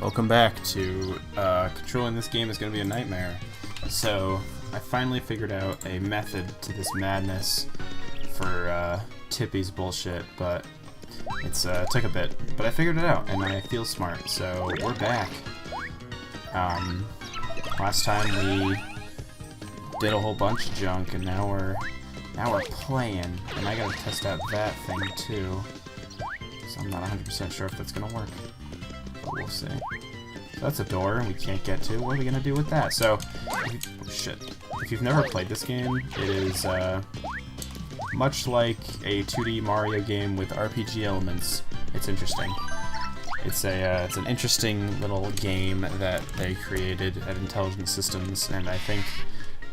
Welcome back to controlling this game is going to be a nightmare. So I finally figured out a method to this madness for Tippy's bullshit, but it's took a bit. But I figured it out, and I feel smart. So we're back. Last time we did a whole bunch of junk, and now we're playing. And I gotta test out that thing too. So I'm not 100% sure if that's gonna work. But we'll see. So that's a door we can't get to. What are we gonna do with that? So, oh shit. If you've never played this game, it is much like a 2D Mario game with RPG elements. It's interesting. It's an interesting little game that they created at Intelligent Systems, and I think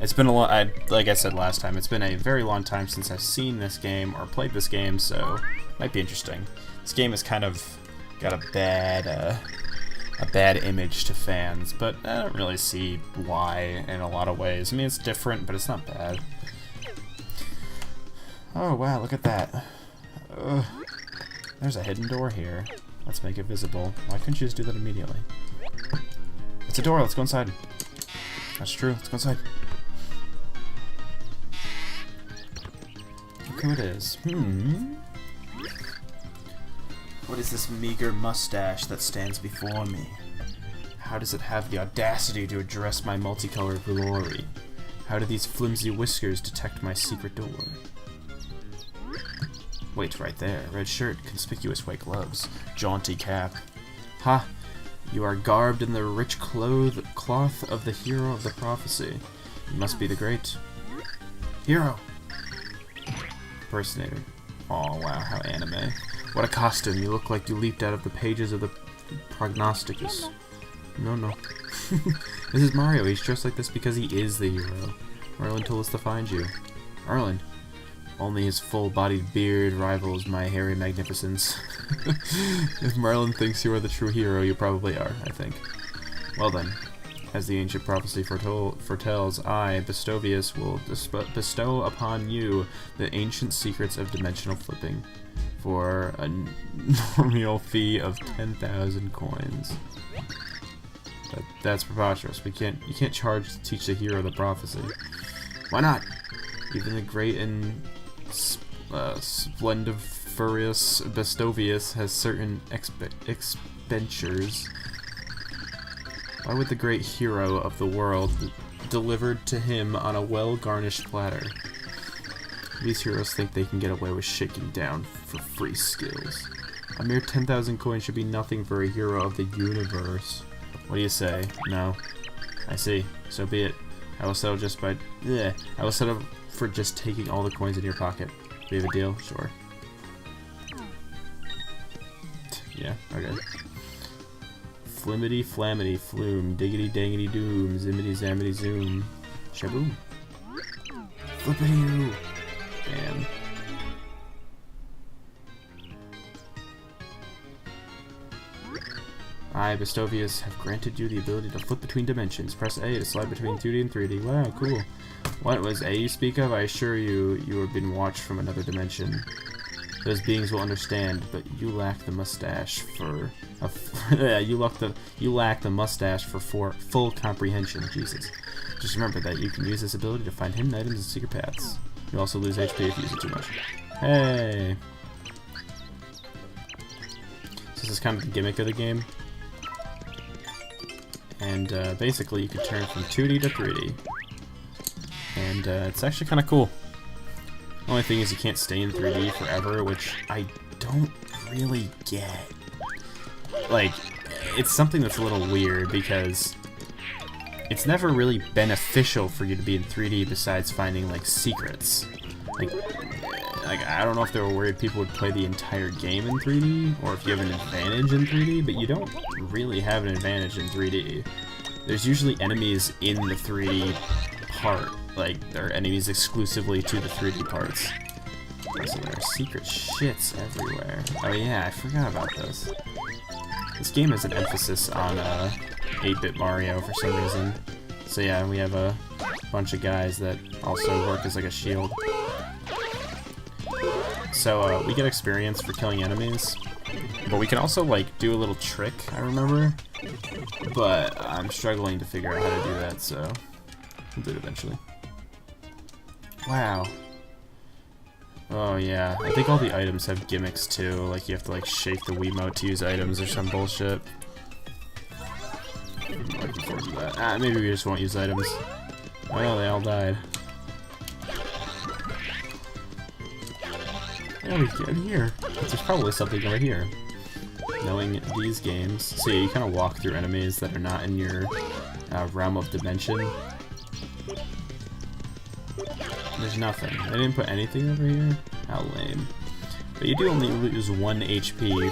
it's been a long. Like I said last time, it's been a very long time since I've seen this game or played this game, so it might be interesting. This game has kind of got a bad image to fans, but I don't really see why in a lot of ways. I mean, it's different, but it's not bad. Oh wow, look at that. There's a hidden door here. Let's make it visible. Why couldn't you just do that immediately? It's a door, let's go inside. That's true, let's go inside. Look who it is. What is this meager mustache that stands before me? How does it have the audacity to address my multicolored glory? How do these flimsy whiskers detect my secret door? Wait, right there. Red shirt, conspicuous white gloves, jaunty cap. Ha! You are garbed in the rich cloth of the hero of the prophecy. You must be the great hero. Impersonator. Oh wow, how anime. What a costume. You look like you leaped out of the pages of the Prognosticus. No. This is Mario. He's dressed like this because he is the hero. Merlin told us to find you. Merlin. Only his full-bodied beard rivals my hairy magnificence. If Merlin thinks you are the true hero, you probably are, I think. Well then, as the ancient prophecy foretells, I, Bestovius, will bestow upon you the ancient secrets of dimensional flipping for a nominal fee of 10,000 coins. That's preposterous. You can't charge to teach the hero the prophecy. Why not? Even the great and splendiferous Bestovius has certain expenditures. Why would the great hero of the world delivered to him on a well-garnished platter? These heroes think they can get away with shaking down for free skills. A mere 10,000 coins should be nothing for a hero of the universe. What do you say? No. I see. So be it. I will settle I will settle for just taking all the coins in your pocket. Do you have a deal? Sure. Yeah, okay. Flimity flamity flume, diggity dangity doom, zimmity zammity zoom. Shaboom. Flippity-oo. Damn. I, Bestovius, have granted you the ability to flip between dimensions. Press A to slide between 2D and 3D. Wow, cool. What was A you speak of? I assure you, you have been watched from another dimension. Those beings will understand, but you lack the mustache for you lack the mustache for full comprehension. Jesus. Just remember that you can use this ability to find hidden items and secret paths. You also lose HP if you use it too much. Hey. So this is kind of the gimmick of the game. And basically you can turn from 2D to 3D. And it's actually kind of cool. The only thing is you can't stay in 3D forever, which I don't really get. Like, it's something that's a little weird because it's never really beneficial for you to be in 3D besides finding, like, secrets. Like, I don't know if they were worried people would play the entire game in 3D, or if you have an advantage in 3D, but you don't really have an advantage in 3D. There's usually enemies in the 3D part. Like, there are enemies exclusively to the 3D parts. So there are secret shits everywhere. Oh yeah, I forgot about this. This game has an emphasis on 8-bit Mario for some reason. So yeah, we have a bunch of guys that also work as like a shield. So we get experience for killing enemies, But we can also, like, do a little trick, I remember. But I'm struggling to figure out how to do that, so we'll do it eventually. Wow. Oh, yeah. I think all the items have gimmicks, too. Like, you have to, like, shake the Wiimote to use items or some bullshit. I'm looking forward to that. Ah, maybe we just won't use items. Well, they all died. Yeah, we get in here. There's probably something over here. Knowing these games. So yeah, you kind of walk through enemies that are not in your realm of dimension. There's nothing. They didn't put anything over here? How lame. But you do only lose 1 HP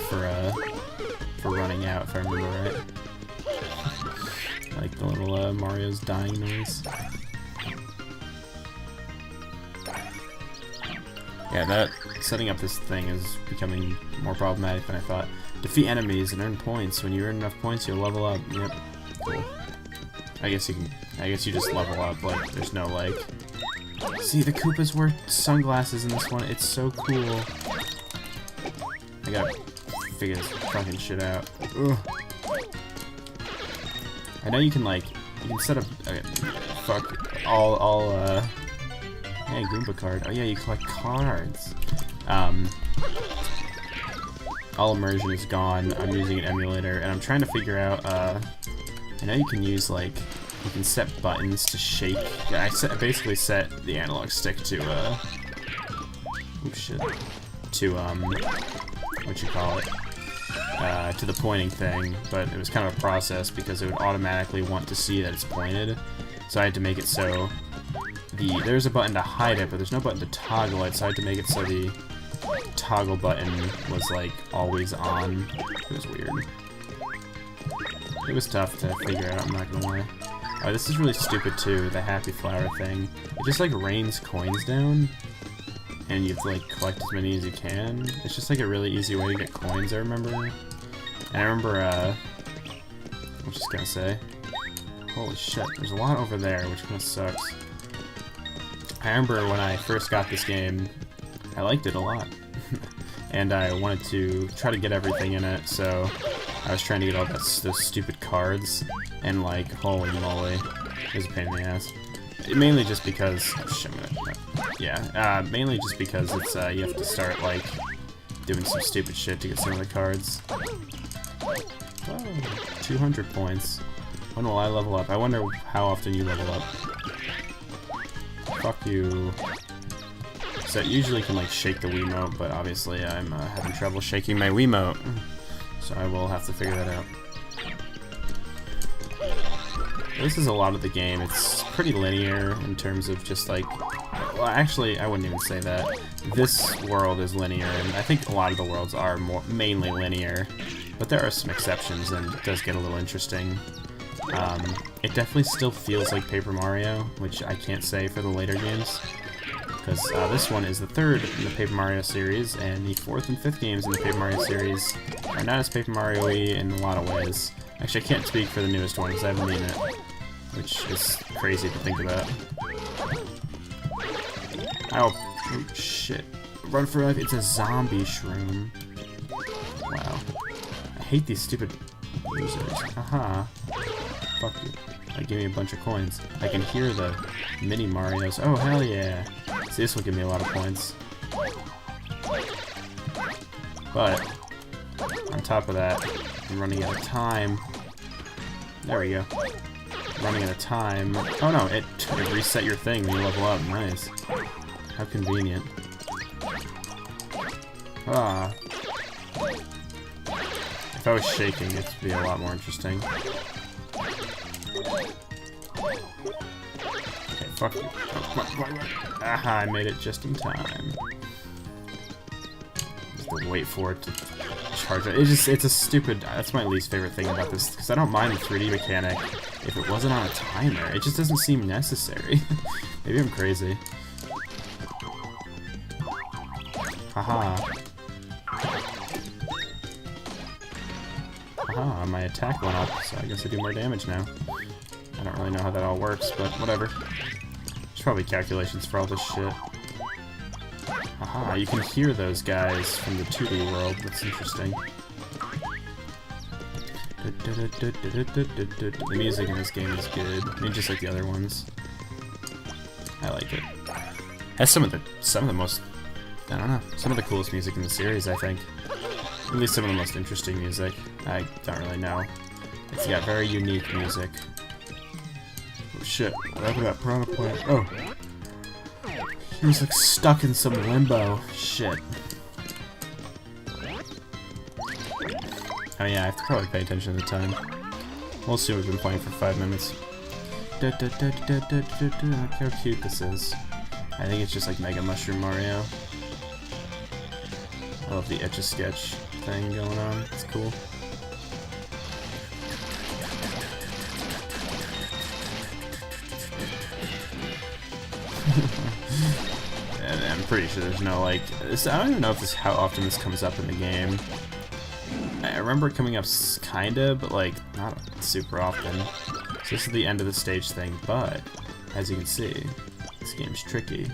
for running out, if I remember right. Like the little Mario's dying noise. Yeah, that setting up this thing is becoming more problematic than I thought. Defeat enemies and earn points. When you earn enough points, you'll level up. Yep. Cool. I guess you just level up. Like, there's no like. See, the Koopas wear sunglasses in this one. It's so cool. I gotta figure this fucking shit out. Ugh. I know you can like, you can set up. Okay, fuck all. Hey, Goomba card. Oh yeah, you collect cards. All immersion is gone. I'm using an emulator, and I'm trying to figure out. I know you can use like, you can set buttons to shake. Yeah, I basically set the analog stick to oops, shit. To what you call it? To the pointing thing, but it was kind of a process because it would automatically want to see that it's pointed. So I had to make it so there's a button to hide it, but there's no button to toggle it, so I had to make it so the toggle button was like always on. It was weird. It was tough to figure out, I'm not gonna lie. Oh, this is really stupid too, the happy flower thing. It just like rains coins down, and you have to like collect as many as you can. It's just like a really easy way to get coins, I remember. And I remember, I was just gonna say, holy shit, there's a lot over there, which kinda sucks. I remember when I first got this game, I liked it a lot. And I wanted to try to get everything in it, so I was trying to get all those stupid cards, and like, holy moly, it was a pain in the ass. Mainly just because, oh shit, mainly just because it's, you have to start like, doing some stupid shit to get some of the cards. Oh, 200 points. When will I level up? I wonder how often you level up. Fuck you. So it usually can like shake the Wiimote, but obviously I'm having trouble shaking my Wiimote. So I will have to figure that out. This is a lot of the game. It's pretty linear in terms of just like... Well, actually, I wouldn't even say that. This world is linear, and I think a lot of the worlds are mainly linear. But there are some exceptions, and it does get a little interesting. It definitely still feels like Paper Mario, which I can't say for the later games. Because this one is the third in the Paper Mario series, and the fourth and fifth games in the Paper Mario series are not as Paper Mario-y in a lot of ways. Actually, I can't speak for the newest one because I haven't seen it, which is crazy to think about. Oh, shit. Run for life, it's a zombie shroom. Wow. I hate these stupid losers. Haha. Fuck you. Give me a bunch of coins. I can hear the mini Marios. Oh, hell yeah. See, this will give me a lot of points. But, on top of that, I'm running out of time. There we go. Running out of time. Oh no, it reset your thing when you level up. Nice. How convenient. Ah. If I was shaking, it'd be a lot more interesting. Okay, fuck you. Oh, come on. Aha, I made it just in time. Just to wait for it to charge it. It's a stupid... That's my least favorite thing about this, because I don't mind the 3D mechanic if it wasn't on a timer. It just doesn't seem necessary. Maybe I'm crazy. Haha. Haha, my attack went up, so I guess I do more damage now. I don't really know how that all works, but whatever. There's probably calculations for all this shit. Haha, you can hear those guys from the 2D world. That's interesting. The music in this game is good. I mean, just like the other ones. I like it. Has some of the most, I don't know, some of the coolest music in the series, I think. At least some of the most interesting music. I don't really know. It's got very unique music. Oh shit, what happened to that piranha plant? Oh. He was like stuck in some limbo. Shit. Oh yeah, I have to probably pay attention to the time. We'll see, we've been playing for 5 minutes. Look how cute this is. I think it's just like Mega Mushroom Mario. I love the Etch-a-Sketch thing going on. It's cool. And I'm pretty sure there's no like this. I don't even know if this how often this comes up in the game. I remember it coming up kinda, but like not super often. So this is the end of the stage thing, but as you can see, this game's tricky.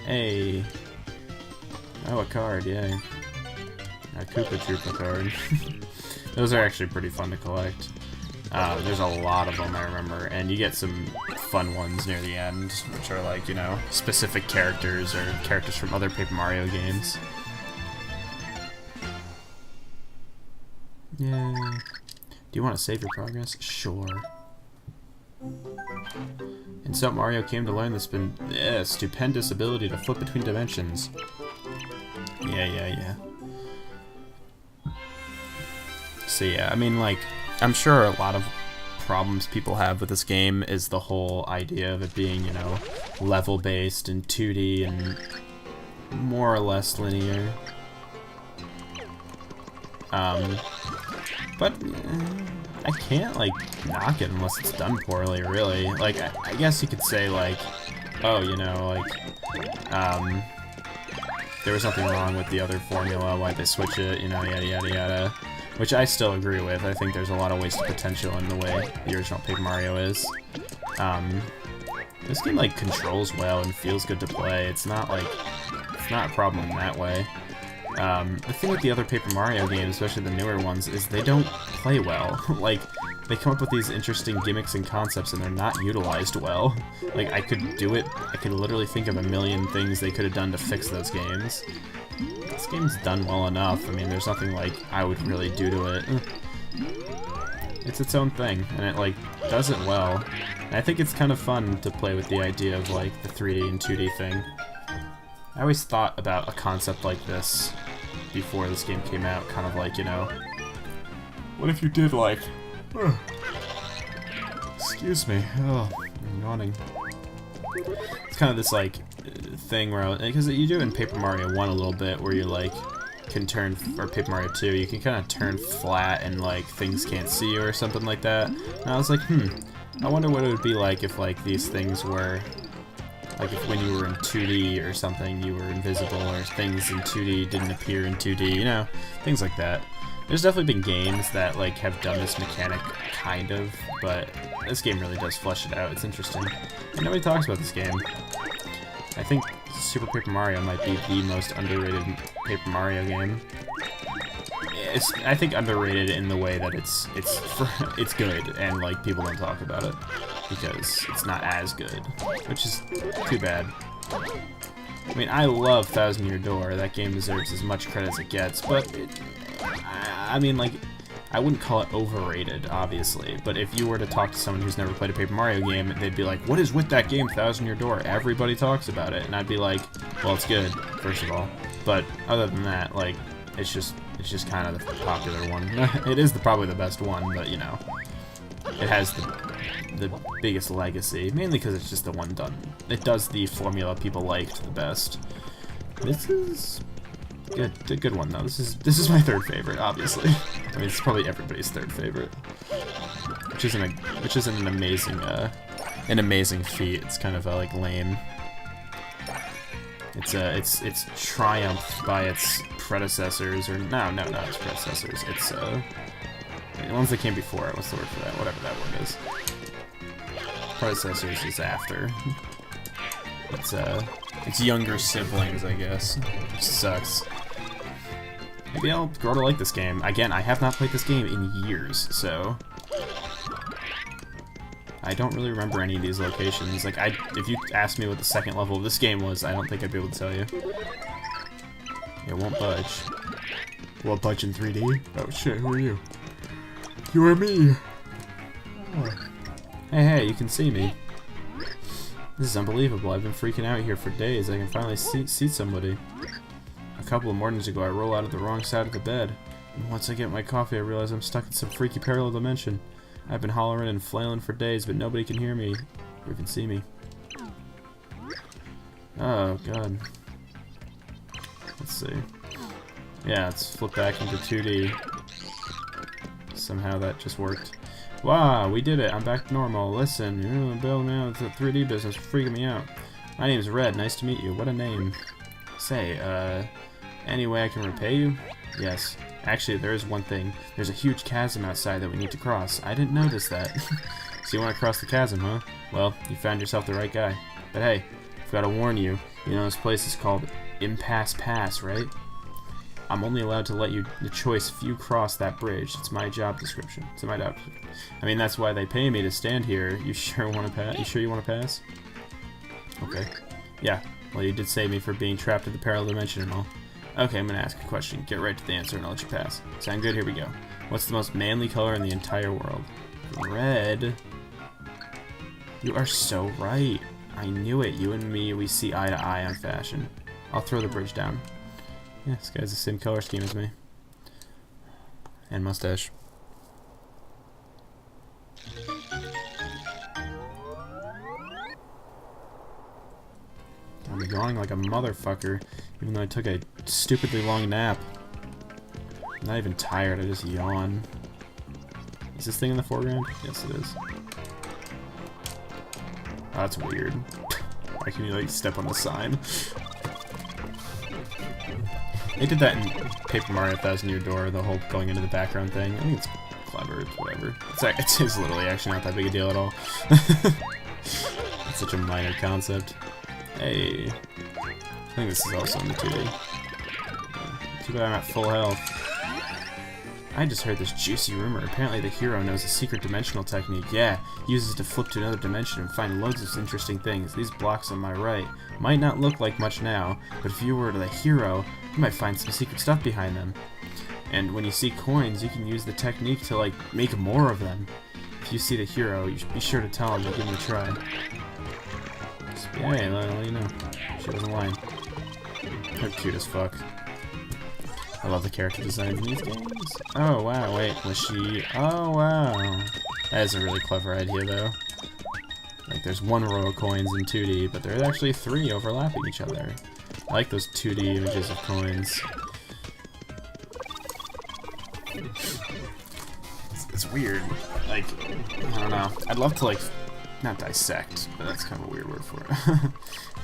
Hey. Oh, a card, yay. A Koopa Troopa card. Those are actually pretty fun to collect. There's a lot of them, I remember, and you get some fun ones near the end, which are like, you know, specific characters or characters from other Paper Mario games. Yay. Do you want to save your progress? Sure. And so Mario came to learn the stupendous ability to flip between dimensions. Yeah. So yeah, I mean, like, I'm sure a lot of problems people have with this game is the whole idea of it being, you know, level-based and 2D and more or less linear. But I can't, like, knock it unless it's done poorly, really. Like, I guess you could say, like, oh, you know, like, there was nothing wrong with the other formula, why they switch it, you know, yada yada yada. Which I still agree with. I think there's a lot of wasted potential in the way the original Paper Mario is. This game, like, controls well and feels good to play. It's not, like, it's not a problem in that way. The thing with the other Paper Mario games, especially the newer ones, is they don't play well. Like, they come up with these interesting gimmicks and concepts and they're not utilized well. Like, I could literally think of a million things they could have done to fix those games. This game's done well enough. I mean, there's nothing, like, I would really do to it. It's its own thing, and it, like, does it well. And I think it's kind of fun to play with the idea of, like, the 3D and 2D thing. I always thought about a concept like this before this game came out, kind of like, you know, what if you did, like, excuse me, oh, I'm yawning. It's kind of this, like, thing where, because you do in Paper Mario 1 a little bit, where you, like, can turn, or Paper Mario 2, you can kind of turn flat and, like, things can't see you or something like that. And I was like, I wonder what it would be like if, like, these things were, like, if when you were in 2D or something, you were invisible, or things in 2D didn't appear in 2D, you know, things like that. There's definitely been games that, like, have done this mechanic, kind of, but this game really does flesh it out. It's interesting. And nobody talks about this game. I think Super Paper Mario might be the most underrated Paper Mario game. I think underrated in the way that it's good, and, like, people don't talk about it because it's not as good, which is too bad. I mean, I love Thousand Year Door. That game deserves as much credit as it gets, but I mean, like, I wouldn't call it overrated, obviously, but if you were to talk to someone who's never played a Paper Mario game, they'd be like, what is with that game, Thousand Year Door? Everybody talks about it, and I'd be like, well, it's good, first of all, but other than that, like, it's just kind of the popular one. It is probably the best one, but, you know, it has the biggest legacy, mainly because it's just the one done. It does the formula people liked the best. This is good, a good one though. This is my third favorite, obviously. I mean, it's probably everybody's third favorite, which isn't an amazing feat. It's kind of like lame. It's triumphed by its predecessors, or no, its predecessors. It's the ones that came before it. What's the word for that? Whatever that word is. Predecessors is after. It's younger siblings, I guess. Which sucks. Maybe I'll grow to like this game. Again, I have not played this game in years, so I don't really remember any of these locations. Like, if you asked me what the second level of this game was, I don't think I'd be able to tell you. It won't budge. Will it budge in 3D? Oh shit, who are you? You are me! Oh. Hey, you can see me. This is unbelievable. I've been freaking out here for days. I can finally see somebody. A couple of mornings ago, I roll out of the wrong side of the bed. And once I get my coffee, I realize I'm stuck in some freaky parallel dimension. I've been hollering and flailing for days, but nobody can hear me or even see me. Oh, God. Let's see. Yeah, let's flip back into 2D. Somehow that just worked. Wow, we did it. I'm back to normal. Listen, you're building out the 3D business, freaking me out. My name's Red. Nice to meet you. What a name. Say, any way I can repay you? Yes. Actually, there is one thing. There's a huge chasm outside that we need to cross. I didn't notice that. So you want to cross the chasm, huh? Well, you found yourself the right guy. But hey, I've got to warn you. You know this place is called Impasse Pass, right? I'm only allowed to let you the choice if you cross that bridge. It's my job description. It's my job. I mean, that's why they pay me to stand here. You sure want to pass? You sure you want to pass? Okay. Yeah. Well, you did save me for being trapped in the parallel dimension and all. Okay, I'm gonna ask a question. Get right to the answer and I'll let you pass. Sound good? Here we go. What's the most manly color in the entire world? Red. You are so right. I knew it. You and me, we see eye to eye on fashion. I'll throw the bridge down. Yeah, this guy's the same color scheme as me. And mustache. I'm yawning like a motherfucker, even though I took a stupidly long nap. I'm not even tired, I just yawn. Is this thing in the foreground? Yes, it is. Oh, that's weird. Why can you, like, step on the sign? They did that in Paper Mario 1000 Year Door, the whole going into the background thing. I think it's clever, it's whatever. It's literally actually not that big a deal at all. It's such a minor concept. Hey. I think this is also in the 2D. Too bad I'm at full health. I just heard this juicy rumor. Apparently the hero knows a secret dimensional technique. Yeah, uses to flip to another dimension and find loads of interesting things. These blocks on my right might not look like much now, but if you were the hero, you might find some secret stuff behind them. And when you see coins, you can use the technique to, like, make more of them. If you see the hero, you should be sure to tell him to give him a try. Yeah, I'll let you know. She wasn't lying. They're cute as fuck. I love the character designs in these games. Oh wow, wait, was she... Oh wow. That is a really clever idea though. Like there's one row of coins in 2D, but there's actually 3 overlapping each other. I like those 2D images of coins. It's weird. Like, I don't know. I'd love to like... Not dissect, but that's kind of a weird word for it.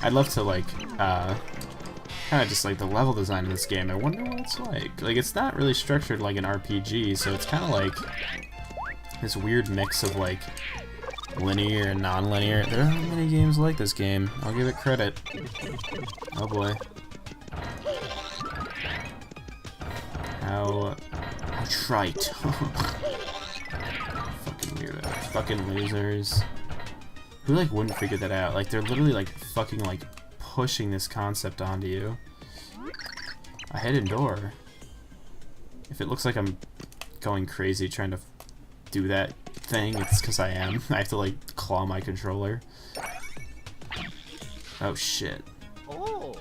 I'd love to like, kind of just like the level design in this game. I wonder what it's like. Like, it's not really structured like an RPG, so it's kind of like this weird mix of like linear and non-linear. There aren't many games like this game. I'll give it credit. Oh boy. How trite. Fucking weirdo. Fucking losers. Who, like, wouldn't figure that out? Like, they're literally, like, fucking, like, pushing this concept onto you. A hidden door. If it looks like I'm going crazy trying to do that thing, it's because I am. I have to, like, claw my controller. Oh, shit. Oh,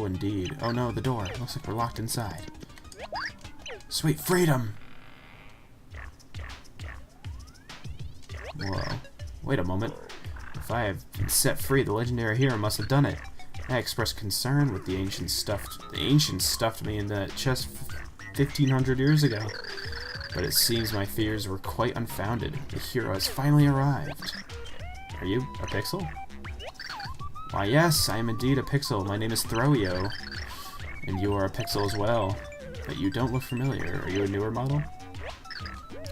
indeed. Oh, no, the door. Looks like we're locked inside. Sweet freedom! Whoa. Wait a moment. If I have been set free, the legendary hero must have done it. I expressed concern with the ancient stuffed me in the chest 1500 years ago. But it seems my fears were quite unfounded. The hero has finally arrived. Are you a pixel? Why yes, I am indeed a pixel. My name is Throwio. And you are a pixel as well. But you don't look familiar. Are you a newer model?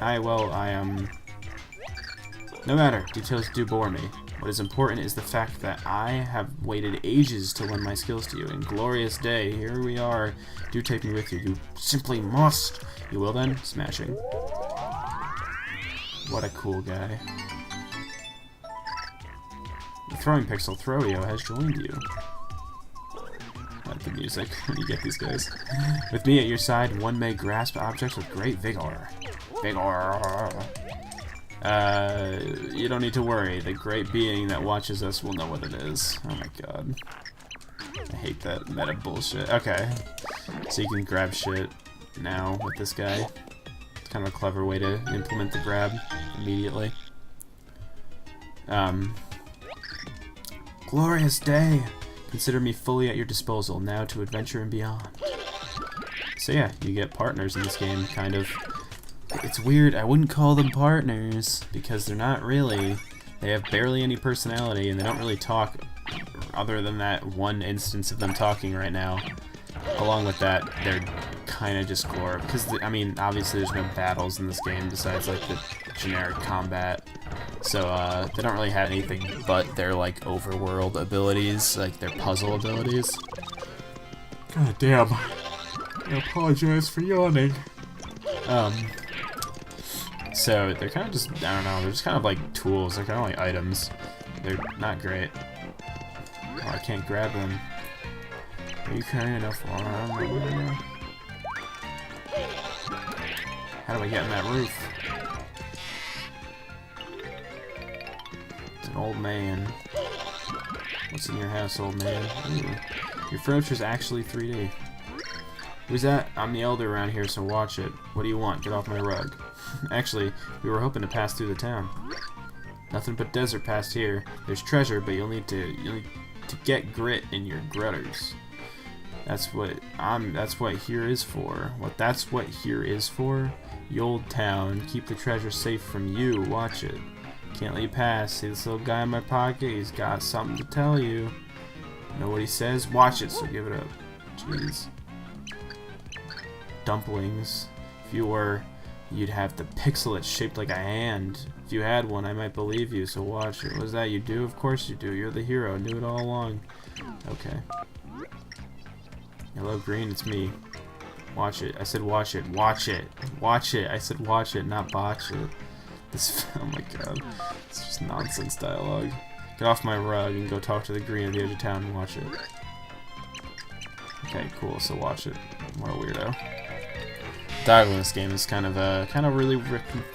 Well, I am... No matter, details do bore me. What is important is the fact that I have waited ages to lend my skills to you. In glorious day, here we are. Do take me with you. You simply must. You will then? Smashing. What a cool guy. The Throwing Pixel Throwio has joined you. I like the music when you get these guys. With me at your side, one may grasp objects with great vigor. Vigor. You don't need to worry. The great being that watches us will know what it is. Oh my god. I hate that meta bullshit. Okay. So you can grab shit now with this guy. It's kind of a clever way to implement the grab immediately. Glorious day! Consider me fully at your disposal, now to adventure and beyond. So yeah, you get partners in this game, kind of. It's weird, I wouldn't call them partners, because they're not really. They have barely any personality, and they don't really talk, other than that one instance of them talking right now. Along with that, they're kind of just core, because, I mean, obviously there's no battles in this game besides, like, the generic combat. So, they don't really have anything but their, like, overworld abilities, like, their puzzle abilities. God damn. I apologize for yawning. So, they're kind of just, I don't know, they're just kind of like tools, they're kind of like items. They're not great. Oh, I can't grab them. Are you carrying enough armor? How do I get in that roof? It's an old man. What's in your house, old man? Ooh. Your furniture's actually 3D. Who's that? I'm the elder around here, so watch it. What do you want? Get off my rug. Actually, we were hoping to pass through the town. Nothing but desert past here. There's treasure, but you'll need to get grit in your grutters. That's what here is for. That's what here is for? The old town. Keep the treasure safe from you. Watch it. Can't let you pass. See this little guy in my pocket? He's got something to tell you. Know what he says? Watch it, so give it up. Jeez. Dumplings. If you were, you'd have the pixelet shaped like a hand. If you had one, I might believe you, so watch it. What is that you do? Of course you do. You're the hero. Knew it all along. Okay. Hello, Green. It's me. Watch it. I said watch it. Watch it. Watch it. I said watch it, not botch it. This. Oh my god. It's just nonsense dialogue. Get off my rug and go talk to the Green at the edge of town and watch it. Okay, cool. So watch it. What a weirdo. Dialogue in this game is kind of really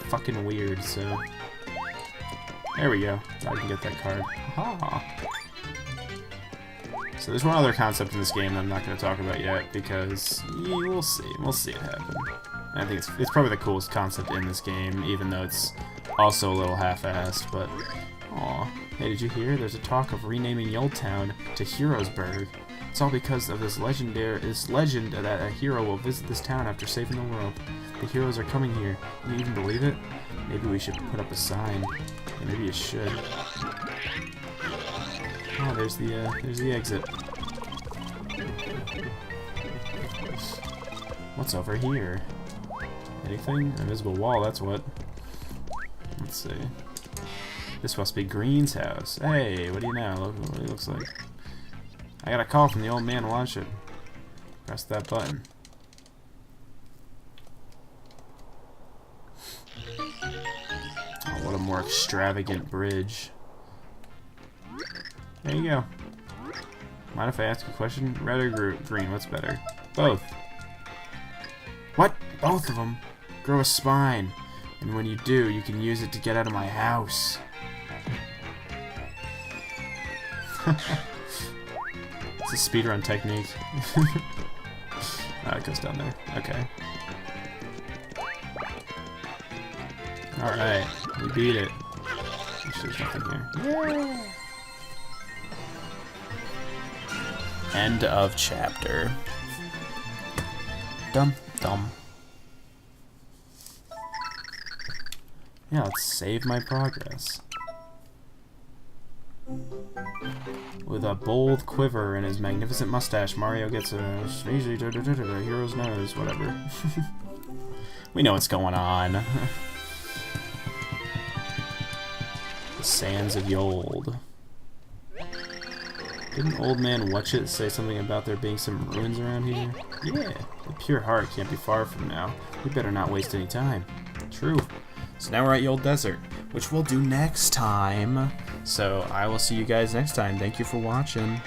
fucking weird. So there we go. I can get that card. Ha. So there's one other concept in this game that I'm not going to talk about yet because we'll see. We'll see it happen. And I think it's probably the coolest concept in this game, even though it's also a little half-assed. But aw, hey, did you hear? There's a talk of renaming Yuletown to Heroesburg. It's all because of this legend that a hero will visit this town after saving the world. The heroes are coming here. Can you even believe it? Maybe we should put up a sign. Or maybe you should. Oh, there's the exit. What's over here? Anything? Invisible wall, that's what. Let's see. This must be Green's house. Hey, what do you know? Look what he looks like. I got a call from the old man. Watch it. Press that button. Oh, what a more extravagant bridge. There you go. Mind if I ask a question? Red or green? What's better? Both. What? Both of them? Grow a spine. And when you do, you can use it to get out of my house. It's a speedrun technique. It goes down there. Okay. Alright. We beat it. There's nothing here. Yeah. End of chapter. Dum dum. Yeah, let's save my progress. With a bold quiver and his magnificent mustache, Mario gets a sneezy hero's nose, whatever. We know what's going on. The sands of Yold. Didn't Old Man Watchit say something about there being some ruins around here? Yeah, the Pure Heart can't be far from now. We better not waste any time. True. So now we're at Yold Desert, which we'll do next time. So I will see you guys next time. Thank you for watching.